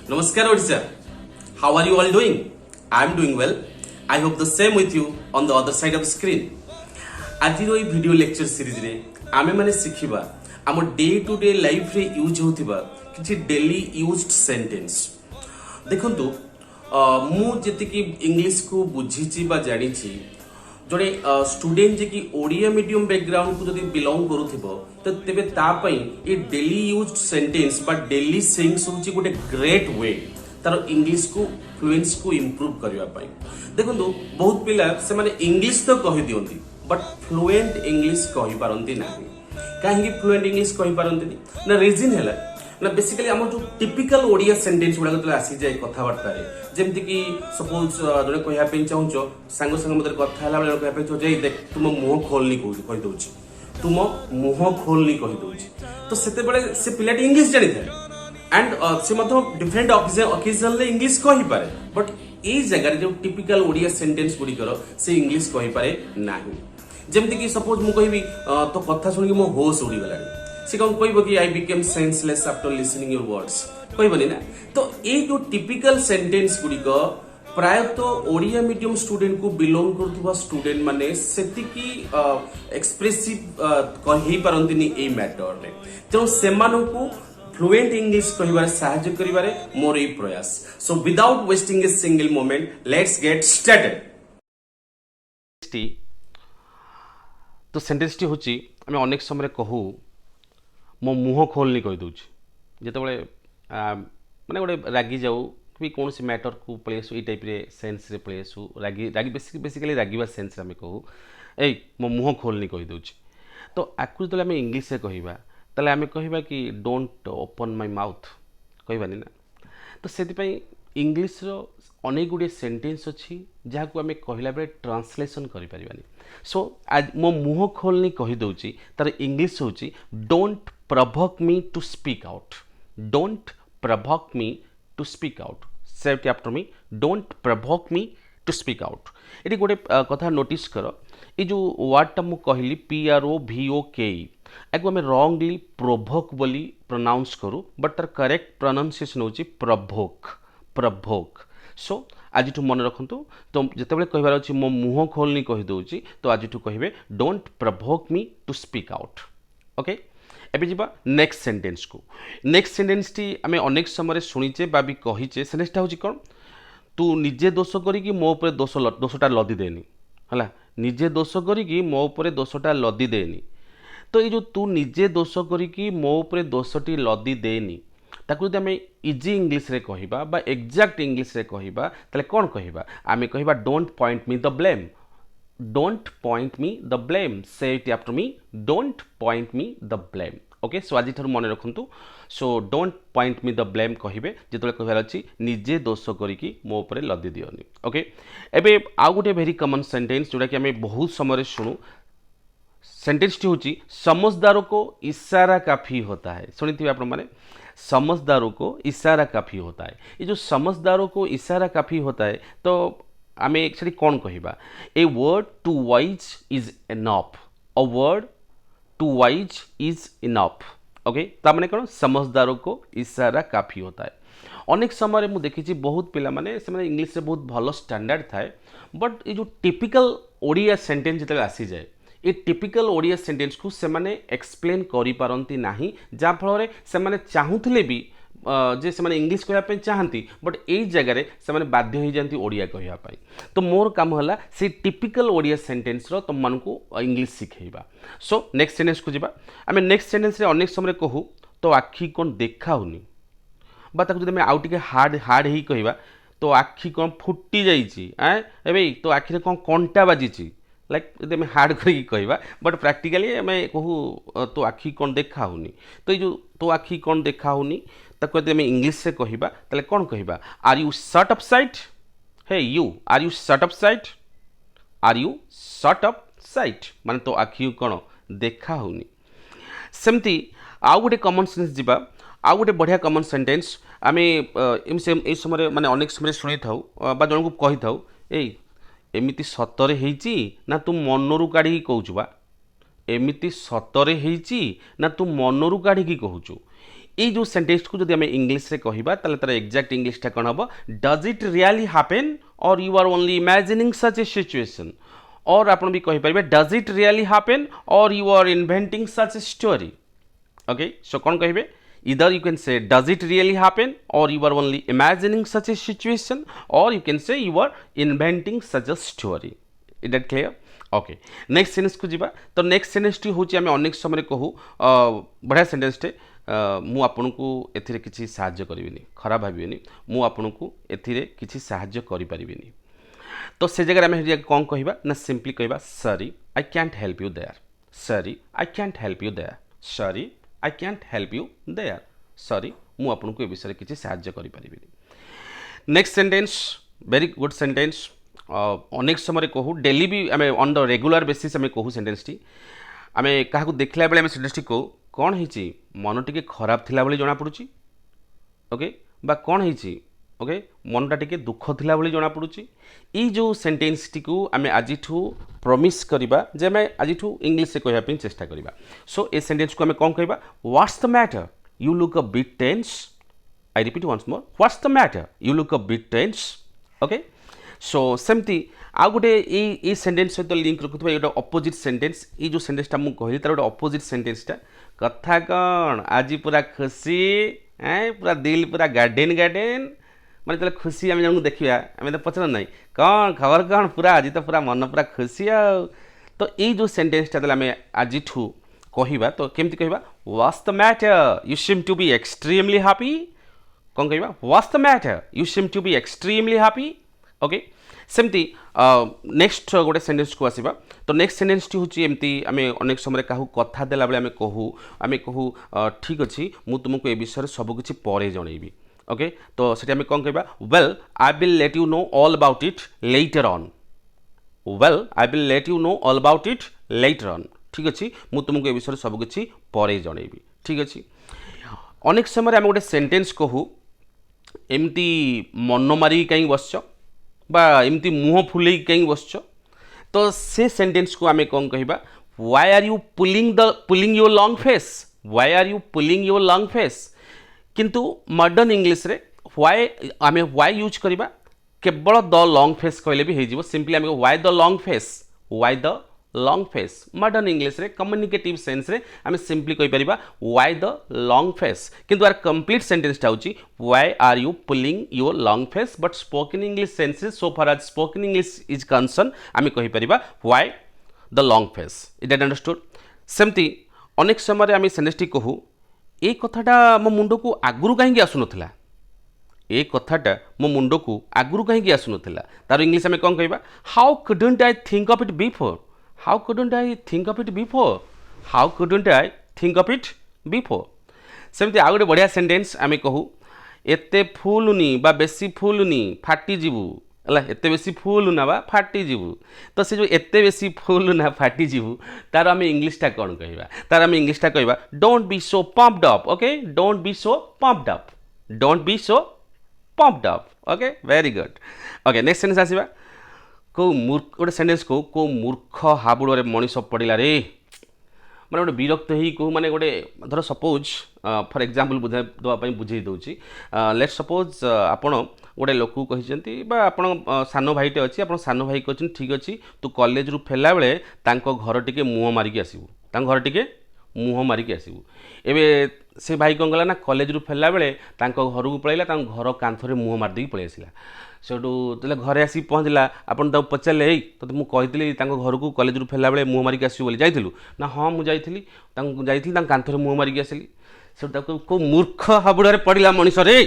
Namaskar Odisha. How are you all doing? I am doing well. I hope the same with you on the other side of the screen. आज video lecture series रे आमे माने शिखिबा आम day to day life रे use होथिबा किछि daily used sentence. देखंतु मु जेतिकी English को बुझिछि बा जानिछि जड़े स्टूडेंट जे कि ओडिया मीडियम बैकग्राउंड को जदि बिलोंग करूथिबो तो तेबे ता पई ए डेली यूज्ड सेंटेंस बा डेली सेइंग्स होछि गोटे ग्रेट वे तार इंग्लिश को फ्लुएंसी को इंप्रूव करबा पई। देखंतु बहुत पिला से माने इंग्लिश तो कहि दियंती बट फ्लुएंट इंग्लिश कहि पारंती नाही। काहे फ्लुएंट इंग्लिश कहि पारंती ना रीजन हैला ना बेसिकली आम जो टिपिकल ओडिया सेंटेंस गुड़ा जो आसी जाए कथबार्ता जमती कि सपोज जो कहवाई चाहूच सांग सांग मत कथा कहवाई देख तुम मुह खोलनी कहीदे तुम मुह खोलनी कहीदे तो से पिलाटी इंग्लिश जानी था एंड से डिफरेंट ओकेजन इंग्लिश कही पारे बट ये जगह जो टिपिकल ओडिया सेंटेंस गुड़िकर से इंग्लिश कही पारे ना जमती कि सपोज मु कहि तो कथा शुणी मो होश उड़ीगला से कौन कहब कि I became senseless after listening your words कहबनी ना। तो ये जो टिपिकल सेंटेंस गुड़िक प्रायतः ओडिया मीडियम स्टूडेंट को बिलोंग करथुवा स्टूडेंट माने सेतिकी एक्सप्रेसिव कहि पारंतिनी ए मैटर रे तेणु सेमानकु फ्लुएंट इंग्लिश कहिबार सहायता करिबारे मोर ए प्रयास। So without wasting a single moment let's get started. तो सेंटेंस टी होची आमे अनेक समय कहू मो मुह खोलनी कहीदे जिते माने गोटे रागी जाऊ कि कौन सी मैटर को पलि आसू टाइप रे सेन्स रे पलि आसू रागी रागी बेसिकली रागिबा सेन्स आम कहू ए मो मुह खोलनी कहीदे। तो आकु जो आम इंग्लीश से कहवा ताले आम कहवा कि डोंट ओपन माय माउथ कहबानी ना। तो से इंग्लीश रो अनेक गुड़े सेंटेंस अच्छी जहाँ को आम कहला बेले ट्रांसलेसन करें। सो आज मो मुह खोलनी कहीदे तार इंग्लीश हूँ don't provoke me to speak out. Don't provoke me to speak out. Say it after me. Don't provoke me to speak out. ये गोटे कथा नोटिस कर ये जो वर्डटा मु कहली PROVOKE याको आम रॉन्गली प्रोभोक बोली प्रोनाउंस करूँ बट तार करेक्ट प्रोनाउंसिएशन होची प्रभोक प्रभोक। सो आज मन रखु तो जिते कहबार अच्छी मो मुह खोलनी कहीदे तो आज कहे don't provoke me to speak out. Okay एबे जीवा नेक्स्ट सेंटेंस को। नेक्स्ट सेंटेंस टी आमे अनेक समय शुणीचे बा भी कहीचे सेंटेंसटा होची कोन तू निजे दोष करिकी मो ऊपर दोषटा लदी देनी हला निजे दोष करिकी मो ऊपर दोषटा लदी देनी। तो ये जो तू निजे दोष करिकी मो ऊपर दोषटी लदी देनी ताकू जदि आमे इजी इंग्लिश रे कहिबा बा एग्जैक्ट इंग्लिश रे कहिबा ताले कोन कहिबा आमे कहिबा don't point me the blame. Don't point me the blame. Say it after me. Don't point me the blame. Okay so आज मन रखु so don't point me the blame कहे जो कहार अच्छी निजे दोष करिकी मो ऊपर लदी दियोनी। ओके एबे आउ गोटे वेरी कॉमन सेंटेंस जोटा कि आम बहुत समय शुणु सेंटेंस टी हूँ समझदारों को इशारा काफी होता है। शुणी आप मैंने समझदारों को इशारा काफी होता है। ये जो समझदारों को इशारा काफी होता है तो आम एक्चुअली कौन कहवा a word to wise is enough a word to wise is enough. Okay ताने कौन समझदारों को इशारा काफी होता है। अनेक समय मुझे देखी बहुत पिला माने से इंग्लिश बहुत भल स्टैंडर्ड थाए बट ये जो टिपिकल ओडिया सेंटेंस जिते आसी जाए ये टिपिकल ओडिया सेंटेंस को से माने एक्सप्लेन करि पारंती नाही जहाँ फल से माने चाहूले भी जे से माने इंग्लिश कहवाई चाहती बट यही जगह से माने बाध्य हो जाती ओडिया कहवाई। तो मोर काम है से टिपिकल ओडिया सेंटेंस रो तुम मन को इंग्लिश शिखेबा। सो नेक्स्ट सेंटेंस को जीवा आम नेक्स्ट सेंटेंस रे अनेक समय कहू तो आखि कौन देखाऊनी बा ताकू जब आउ टिके हार्ड हार्ड ही कहवा तो आखि कौन फुटी जाइए ए तो आखिरे कौन कंटा बाजी लाइक जब आम हार्ड करके कहवा बट प्राक्टिकली आम कहू तो आखि कौन देखाऊनी। तो ये जो तो आखि कौन देखाऊनी ताको यदि आम इंग्लिश से कहवा ताले कौन कहवा are you shut up sight hey you are you shut up sight are you shut up sight माने तो आखि कौन देखा होनी। सेमती आउ गोटे कॉमन सेंस जीवा आउ गोटे बढ़िया कॉमन सेंटेंस आम ए समय माने अनेक समय शुणी था बा जन को कही था ए एमिति सतरे हेची ना तू मनरू काढ़ी कहूचु बा एमिति सतरे हेची ना तू मनरू काढ़ी कहूचु ये जो सेंटेंस को जब आम इंग्लीश रे कहबा ताले तार एग्जैक्ट इंग्लीशटा कौन हम डज इट रियली हैपन और you are only imagining such a situation और आप भी कहींपर डज इट रियली हैपन और you are inventing such a story okay so कौन कहे either you can say does it really happen or you are only imagining such a situation or you can say you are inventing such a story is that clear okay next sentence को जीवा तो next sentence T होची आमे अनेक समय कहू बढ़िया sentence टे मु आपन को एथिरे किछि सहाय्य करिविनी खराब भाबिनी मु आपन को एथिरे किछि सहाय्य करि परिबिनी तो से जगह आमे कोन कहिबा ना simply कहिबा sorry I can't help you there sorry I can't help you there sorry I can't help you there sorry मु आपन को ए विषय किछि सहाय्य करि परिबिनी next sentence very good sentence अनेक समय कहू डेली भी आम ऑन द रेगुलर बेसिस आम कहू सेंटेंस टी आम क्या देखला बेले आम सेंटेंस टी कहू कौन है मन टी खराब थिला भली जना पड़ुची ओके बा कौन है ओके मनटा टी दुख थिला भली जना पड़ुची ई जो सेंटेंस टी को आम आज प्रमिस करबा जे आम आज इंग्लिश से कहबा चेष्टा करबा सो ए सेंटेंस को आम कौन कहबा what's the matter you look a bit tense I repeat once more what's the matter you look a bit tense okay so सेमती आ गोटे ये सेंटेंस सहित लिंक रखुवा ये अपोजिट सेंटेंस ये जो सेंटेंसटा मुझे कहली तार गोटे अपोजिट सेंटेंसटा कथा कौन आज पूरा खुशी पूरा दिल पूरा गार्डेन गार्डेन माने चलो खुशी आम जन देखा आम तो पचर ना कौन खबर कौन पूरा आज तो पूरा मन पूरा खुशी आ तो ये जो सेंटेंसटा आम आज कहवा तो केमती कहवा what's the matter you seem to be extremely happy कौन कहवा what's the matter you seem to be extremely happy okay सेमती नेक्स्ट गोटे सेंटेंस को आसवा तो नेक्स्ट सेंटेंस टी हूँ एमती आम अनेक समय क्या कथा देला बेले आम कहू ठीक अच्छे मुझे तुमको ए विषय सबकि पर जनइबी ओके तो से कौन कहवा well I will let you know all about it later on well I will let you know all about it later on ठीक अच्छे मुझे तुमको ए विषय सबकि पर जनइबी ठीक अच्छे अनेक समय आम गोटे सेंटेंस कहू एमती मन मारिक कहीं बसच बा एमती मुँह फुले कहीं बसच तो से सेंटेंस को आम कौन कहवा why are you pulling your long face why are you pulling your long face किंतु मॉडर्न इंग्लिश रे व्हाई आम व्हाई यूज करवा केवल द लॉन्ग फेस कहले भी हो सिंपली आम why the long face why the long face modern English रे कम्युनिकेटिव सेंस रे आम सिंपली कहि परिबा व्हाई द लॉन्ग फेस किंतु आर कंप्लीट सेंटेंस टा होची why are you pulling your long face but spoken English senses so far as spoken English is concern आम कहि परिबा why the long face it that understood सेमती अनेक समय आम सेंटेंस टी कहू ए कथाटा मो मुंड को आगुरु कहीं आसु नथिला ए कथाटा मो मुंड को आगुरु कहीं आसु नथिला तार इंग्लिश आम कौन कहबा how couldn't I think of it before How couldn't I think of it before? How couldn't I think of it before? सेमती आ गए बढ़िया सेंटेंस आम कहू एते फुलुनी बा बेसी फुलुनी फाटी जीवु है एते बेसी फुलुना बा फाटी जीवु तो से जो एते बेसी फुलुना फाटी जीवु तार आम इंग्लिशटा कौन कहवा तार आम इंग्लिशटा कहवा don't be so pumped up okay don't be so pumped up don't be so pumped up okay very good okay next sentence आसवा कौ मूर्ख गोटे सेंटेंस कौ मूर्ख हाबुड़े मनीष पड़ा रे मैंने गोटे विरक्त ही कहू मैंने गोटे धर सपोज फॉर एग्जांपल बुझाई बुझे दूसरी लेट सपोज आपण गोटे लोक कहते आपण सान भाईटे अच्छी आप सान भाई कहते ठीक अच्छे तू कॉलेज रु फेला बेले घर टिके मुँह मारिक आसबू घर टिके मुँह मारिक आसबू एवं से भाई कौन कला ना कॉलेज रु फेला बेले घर को पलैला घर कांथरे मुँह मारिदेक पलि आसला सेठू तेल घरे आसी पहुँचला आपन ताको पचारे हे तो मुझे कही घर को कॉलेज रु फेला बेले मुँह मारिक आसू बोली जाइलु ना हाँ मुझे जाइली कांथरे मुँह मारिक आसली से कौ मूर्ख हाबुड़े पड़ा मनीष रे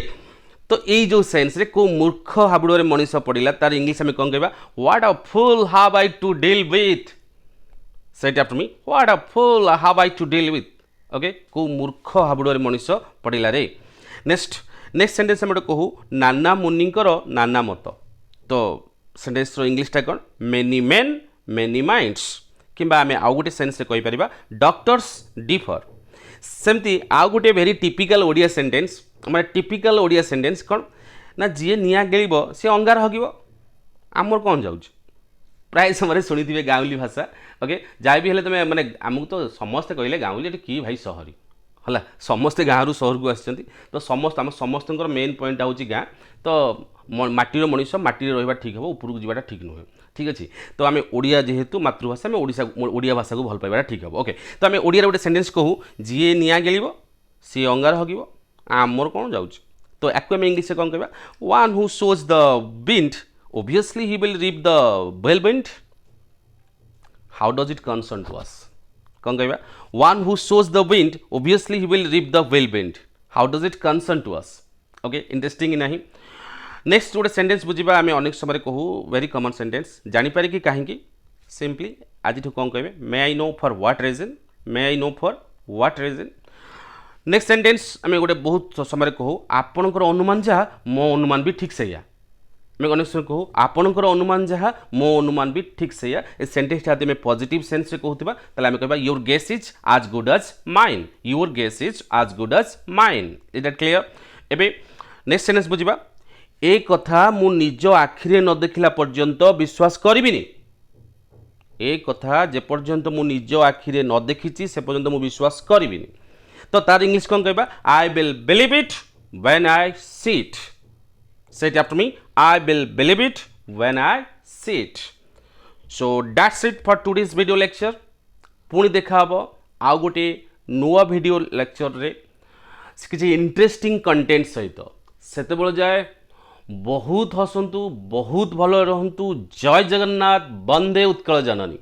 तो ये जो सेंस रे कौ मूर्ख हाबुड़े मनीष पड़ा तार इंग्लिश आम कौन कहवा what a fool have I to deal with set after me what a fool have I to deal with okay कौ मूर्ख हाबुड़े मनीष पड़ा रे नेक्स्ट सेंटेंस आम कहू नाना मुनिंकर नाना मत तो सेंटेंस इंग्लिशटा कौन मेनी मेन मेनी माइंड्स किंबा आम आउ गोटे सेंस कहीपर डॉक्टर्स डिफर सेमती आउ गोटे वेरी टिपिकल ओडिया सेंटेंस माने टिपिकल ओडिया सेंटेंस कौन ना जी निआ गेल सी अंगार हगिब आमर कौन जाऊँ प्राय समय शुणी गाँवली भाषा ओके जहाँ भी हेल्ले तुम मैंने आमको तो समस्ते कहले गाँवली कि भाई सहरी ହେଲା ସମସ୍ତେ ଗାଁରୁ ସହରକୁ ଆସିଛନ୍ତି ତ ସମସ୍ତ ଆମ ସମସ୍ତଙ୍କର ମେନ୍ ପଏଣ୍ଟ ହେଉଛି ଗାଁ ତ ମାଟିର ମଣିଷ ମାଟିରେ ରହିବା ଠିକ୍ ହେବ ଉପରକୁ ଯିବାଟା ଠିକ୍ ନୁହେଁ ଠିକ୍ ଅଛି ତ ଆମେ ଓଡ଼ିଆ ଯେହେତୁ ମାତୃଭାଷା ଆମେ ଓଡ଼ିଆ ଭାଷାକୁ ଭଲ ପାଇବାଟା ଠିକ୍ ହେବ ଓକେ ତ ଆମେ ଓଡ଼ିଆରେ ଗୋଟେ ସେଣ୍ଟେନ୍ସ କହୁ ଯିଏ ନିଆଁ ଗେଳିବ ସିଏ ଅଙ୍ଗାର ହଗିବ ଆମର କ'ଣ ଯାଉଛି ତ ୟାକୁ ଆମେ ଇଂଲିଶରେ କ'ଣ କହିବା one who sows the wind obviously he will reap the whirlwind. How does it concern to us? कौन कहवा one who sows the wind obviously he will reap the whirlwind. How does it concern to us? Okay, interesting नहीं next गोटे sentence बुझा आम अनेक समय कहू very कमन sentence जानीपारे कि कहीं सिंपली आज कौन कहे may I know for what reason may I know for what reason next sentence आम गोटे बहुत समय कहू आपणकर अनुमान जहाँ मो अनुमान भी ठीक से मैं अनेक समय कहू आपणकर अनुमान जहाँ मो अनुमान भी ठीक से ए सेंटेंस आदि में पॉजिटिव सेंस रे कहूबा तले आमे कहबा your guess is as good as mine your guess is as good as mine is that clear एबे नेक्स्ट सेंटेंस बुझिबा ए कथा मु निज आखिरे न देखिला पर्यंत विश्वास करिबिनी ए कथा जे पर्यंत मु निज आखिरे न देखिछि से पर्यंत मु विश्वास करिबिनी तो तार इंग्लिश कौन कहबा I will believe it when I see it say it after me I will believe it when I see it so that's it for today's video lecture पुणी देखा हबो आउ गोटे नुआ वीडियो लेक्चर रे किसी इंटरेस्टिंग कंटेंट सहित सेते बेल जाए बहुत हसंतु बहुत भल रहंतु जय जगन्नाथ वंदे उत्कल जननी।